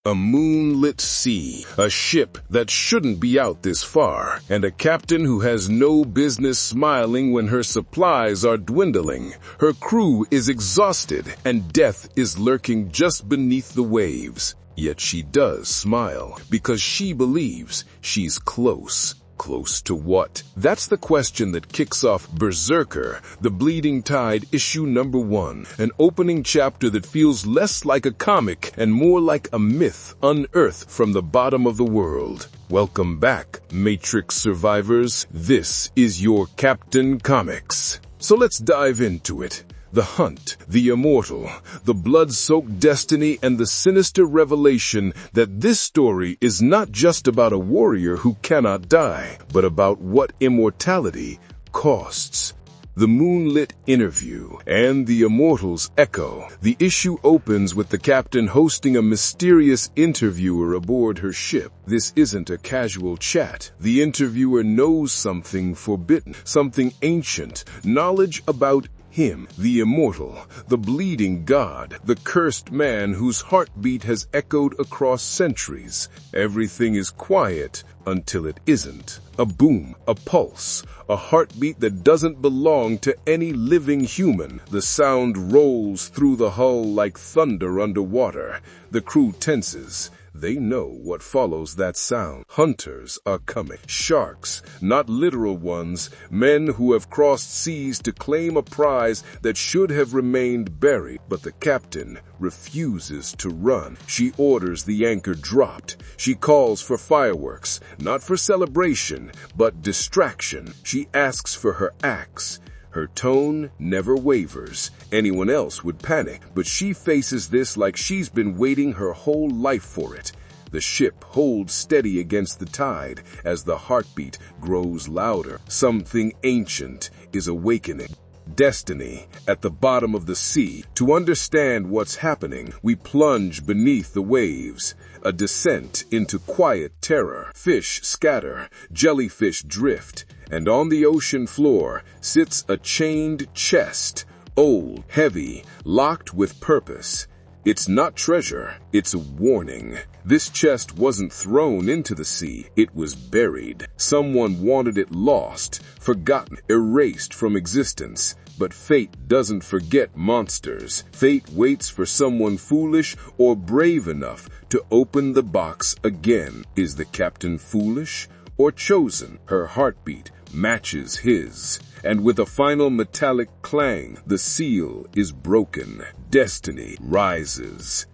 A moonlit sea, a ship that shouldn't be out this far, and a captain who has no business smiling when her supplies are dwindling. Her crew is exhausted, and death is lurking just beneath the waves. Yet she does smile, because she believes she's close. Close to what? That's the question that kicks off Berserker, The Bleeding Tide, issue number 1, an opening chapter that feels less like a comic and more like a myth unearthed from the bottom of the world. Welcome back, Matrix survivors. This is your Captain Comics. So let's dive into it. The hunt, the immortal, the blood-soaked destiny, and the sinister revelation that this story is not just about a warrior who cannot die, but about what immortality costs. The moonlit interview and the immortal's echo. The issue opens with the captain hosting a mysterious interviewer aboard her ship. This isn't a casual chat. The interviewer knows something forbidden, something ancient, knowledge about him, the immortal, the bleeding god, the cursed man whose heartbeat has echoed across centuries. Everything is quiet until it isn't. A boom, a pulse, a heartbeat that doesn't belong to any living human. The sound rolls through the hull like thunder underwater. The crew tenses. They know what follows that sound. Hunters are coming. Sharks, not literal ones, men who have crossed seas to claim a prize that should have remained buried. But the captain refuses to run. She orders the anchor dropped. She calls for fireworks, not for celebration, but distraction. She asks for her axe. Her tone never wavers. Anyone else would panic, but she faces this like she's been waiting her whole life for it. The ship holds steady against the tide as the heartbeat grows louder. Something ancient is awakening. Destiny at the bottom of the sea. To understand what's happening, we plunge beneath the waves. A descent into quiet terror. Fish scatter, jellyfish drift, and on the ocean floor sits a chained chest, old, heavy, locked with purpose. It's not treasure, it's a warning. This chest wasn't thrown into the sea, it was buried. Someone wanted it lost, forgotten, erased from existence. But fate doesn't forget monsters. Fate waits for someone foolish or brave enough to open the box again. Is the captain foolish or chosen? Her heartbeat matches his, and with a final metallic clang, the seal is broken. Destiny rises.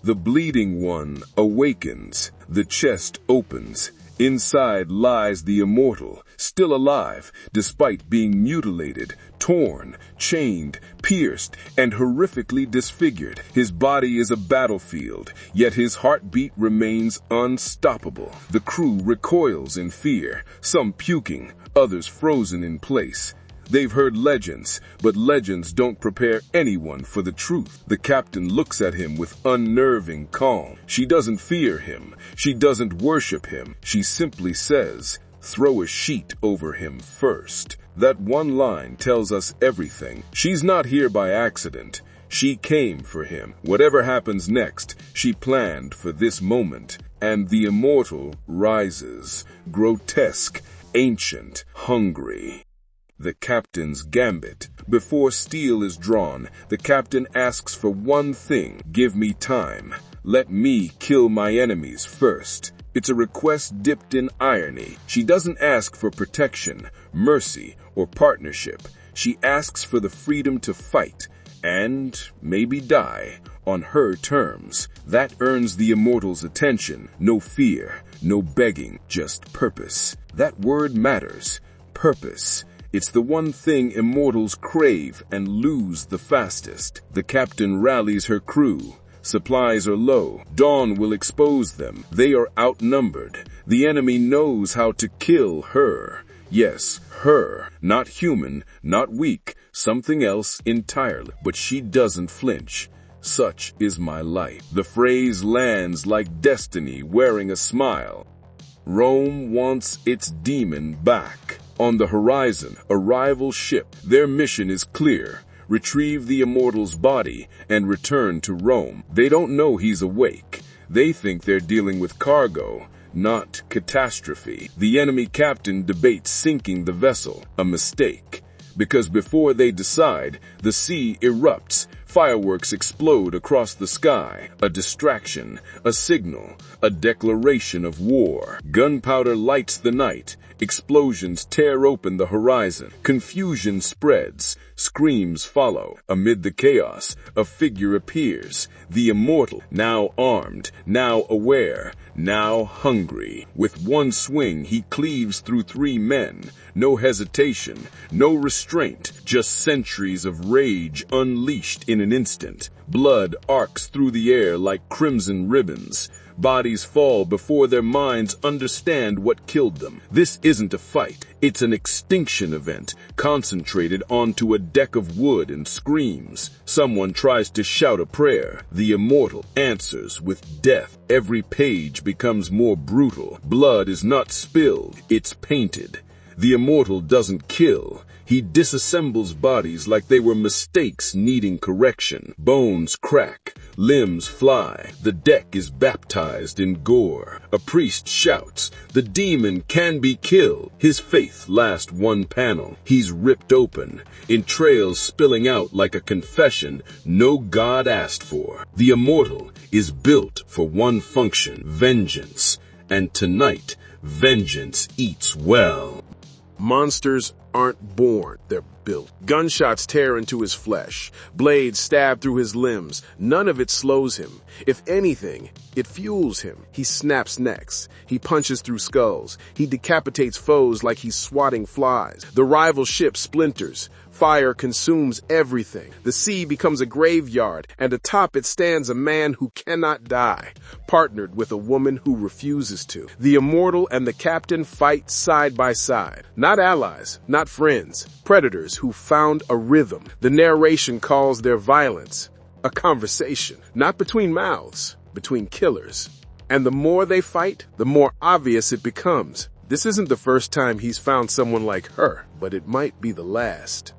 The bleeding one awakens. The chest opens. Inside lies the immortal, still alive, despite being mutilated, torn, chained, pierced, and horrifically disfigured. His body is a battlefield, yet his heartbeat remains unstoppable. The crew recoils in fear, some puking, others frozen in place. They've heard legends, but legends don't prepare anyone for the truth. The captain looks at him with unnerving calm. She doesn't fear him. She doesn't worship him. She simply says, "Throw a sheet over him first." That one line tells us everything. She's not here by accident. She came for him. Whatever happens next, she planned for this moment. And the immortal rises, grotesque, ancient, hungry. The captain's gambit. Before steel is drawn, the captain asks for one thing. Give me time. Let me kill my enemies first. It's a request dipped in irony. She doesn't ask for protection, mercy, or partnership. She asks for the freedom to fight and maybe die on her terms. That earns the immortal's attention. No fear, no begging, just purpose. That word matters. Purpose. It's the one thing immortals crave and lose the fastest. The captain rallies her crew. Supplies are low. Dawn will expose them. They are outnumbered. The enemy knows how to kill her. Yes, her. Not human, not weak, something else entirely. But she doesn't flinch. Such is my life. The phrase lands like destiny wearing a smile. Rome wants its demon back. On the horizon, a rival ship. Their mission is clear. Retrieve the immortal's body and return to Rome. They don't know he's awake. They think they're dealing with cargo, not catastrophe. The enemy captain debates sinking the vessel, a mistake. Because before they decide, the sea erupts, fireworks explode across the sky, a distraction, a signal, a declaration of war. Gunpowder lights the night, explosions tear open the horizon, confusion spreads, screams follow. Amid the chaos, a figure appears, the Immortal, now armed, now aware, now hungry. With one swing, he cleaves through 3 men. No hesitation, no restraint, just centuries of rage unleashed in an instant. Blood arcs through the air like crimson ribbons. Bodies fall before their minds understand what killed them. This isn't a fight. It's an extinction event, concentrated onto a deck of wood and screams. Someone tries to shout a prayer. The Immortal answers with death. Every page becomes more brutal. Blood is not spilled, it's painted. The Immortal doesn't kill. He disassembles bodies like they were mistakes needing correction. Bones crack, limbs fly. The deck is baptized in gore. A priest shouts, "The demon can be killed." His faith lasts 1 panel. He's ripped open, entrails spilling out like a confession no god asked for. The Immortal is built for one function, vengeance. And tonight, vengeance eats well. Monsters aren't born, they're built. Gunshots tear into his flesh. Blades stab through his limbs. None of it slows him. If anything, it fuels him. He snaps necks. He punches through skulls. He decapitates foes like he's swatting flies. The rival ship splinters. Fire consumes everything. The sea becomes a graveyard, and atop it stands a man who cannot die, partnered with a woman who refuses to. The Immortal and the captain fight side by side. Not allies, not friends, predators who found a rhythm. The narration calls their violence a conversation, not between mouths, between killers. And the more they fight, the more obvious it becomes. This isn't the first time he's found someone like her, but it might be the last.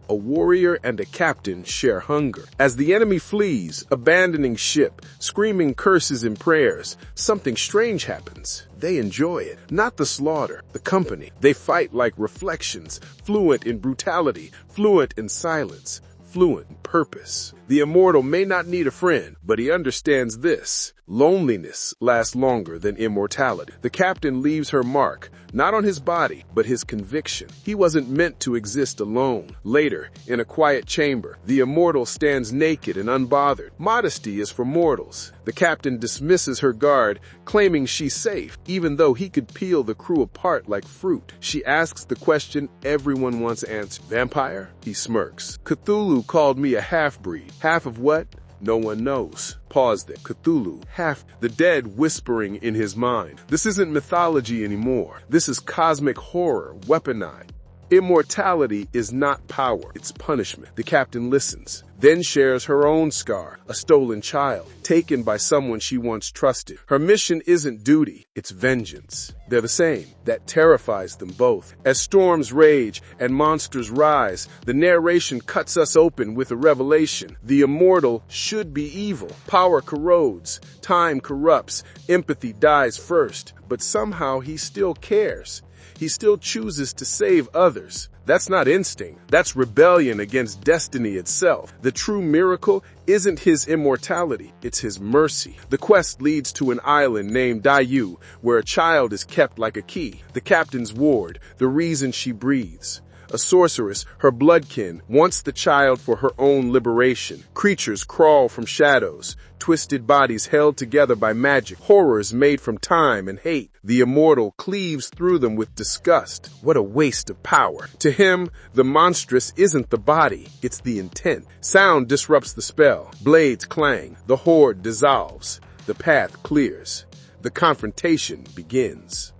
A warrior and a captain share hunger. As the enemy flees, abandoning ship, screaming curses and prayers, something strange happens. They enjoy it. Not the slaughter, the company. They fight like reflections, fluent in brutality, fluent in silence, fluent in purpose. The Immortal may not need a friend, but he understands this. Loneliness lasts longer than immortality. The captain leaves her mark, not on his body, but his conviction. He wasn't meant to exist alone. Later, in a quiet chamber, the Immortal stands naked and unbothered. Modesty is for mortals. The captain dismisses her guard, claiming she's safe, even though he could peel the crew apart like fruit. She asks the question everyone wants answered. Vampire? He smirks. Cthulhu called me a half-breed. Half of what? No one knows. Pause there. Cthulhu, half the dead whispering in his mind. This isn't mythology anymore. This is cosmic horror, weaponized. Immortality is not power, it's punishment. The captain listens, then shares her own scar, a stolen child, taken by someone she once trusted. Her mission isn't duty, it's vengeance. They're the same. That terrifies them both. As storms rage and monsters rise, the narration cuts us open with a revelation. The Immortal should be evil. Power corrodes, time corrupts, empathy dies first, but somehow he still cares. He still chooses to save others. That's not instinct. That's rebellion against destiny itself. The true miracle isn't his immortality, it's his mercy. The quest leads to an island named Dayu, where a child is kept like a key. The captain's ward, the reason she breathes. A sorceress, her bloodkin, wants the child for her own liberation. Creatures crawl from shadows, twisted bodies held together by magic, horrors made from time and hate. The Immortal cleaves through them with disgust. What a waste of power. To him, the monstrous isn't the body, it's the intent. Sound disrupts the spell. Blades clang. The horde dissolves. The path clears. The confrontation begins.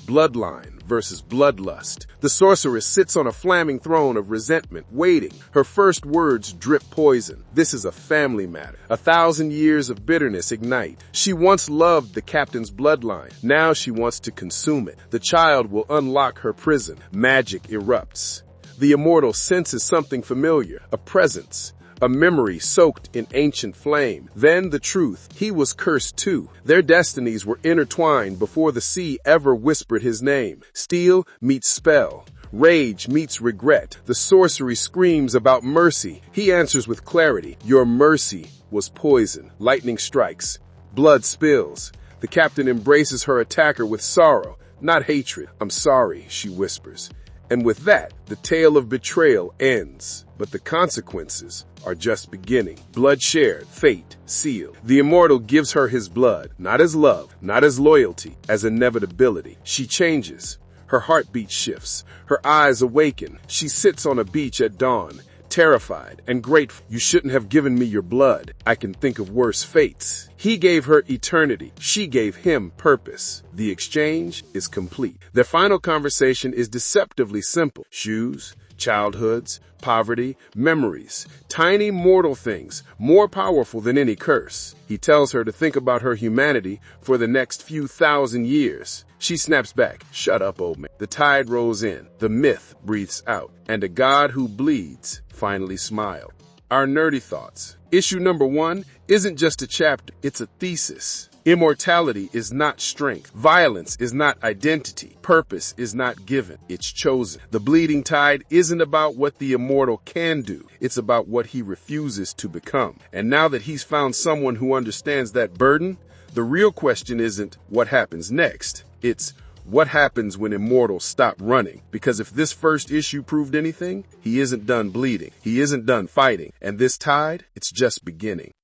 Bloodline versus bloodlust. The sorceress sits on a flaming throne of resentment, waiting. Her first words drip poison. This is a family matter. 1,000 years of bitterness ignite. She once loved the captain's bloodline. Now she wants to consume it. The child will unlock her prison. Magic erupts. The Immortal senses something familiar, a presence. a memory soaked in ancient flame. Then the truth. He was cursed too. Their destinies were intertwined before the sea ever whispered his name. Steel meets spell. Rage meets regret. The sorcery screams about mercy. He answers with clarity. Your mercy was poison. Lightning strikes. Blood spills. The captain embraces her attacker with sorrow, not hatred. I'm sorry, she whispers. And with that, the tale of betrayal ends. But the consequences are just beginning. Blood shared, fate sealed. The Immortal gives her his blood, not as love, not as loyalty, as inevitability. She changes. Her heartbeat shifts. Her eyes awaken. She sits on a beach at dawn, terrified and grateful. You shouldn't have given me your blood. I can think of worse fates. He gave her eternity. She gave him purpose. The exchange is complete. Their final conversation is deceptively simple. Shoes, childhoods, poverty, memories, tiny mortal things, more powerful than any curse. He tells her to think about her humanity for the next few thousand years. She snaps back. Shut up, old man. The tide rolls in. The myth breathes out. And a god who bleeds finally smiled. Our nerdy thoughts. Issue number 1 isn't just a chapter. It's a thesis. Immortality is not strength. Violence is not identity. Purpose is not given. It's chosen. The bleeding tide isn't about what the Immortal can do. It's about what he refuses to become. And now that he's found someone who understands that burden, the real question isn't what happens next. It's what happens when Immortals stop running. Because if this first issue proved anything, he isn't done bleeding. He isn't done fighting. And this tide, it's just beginning.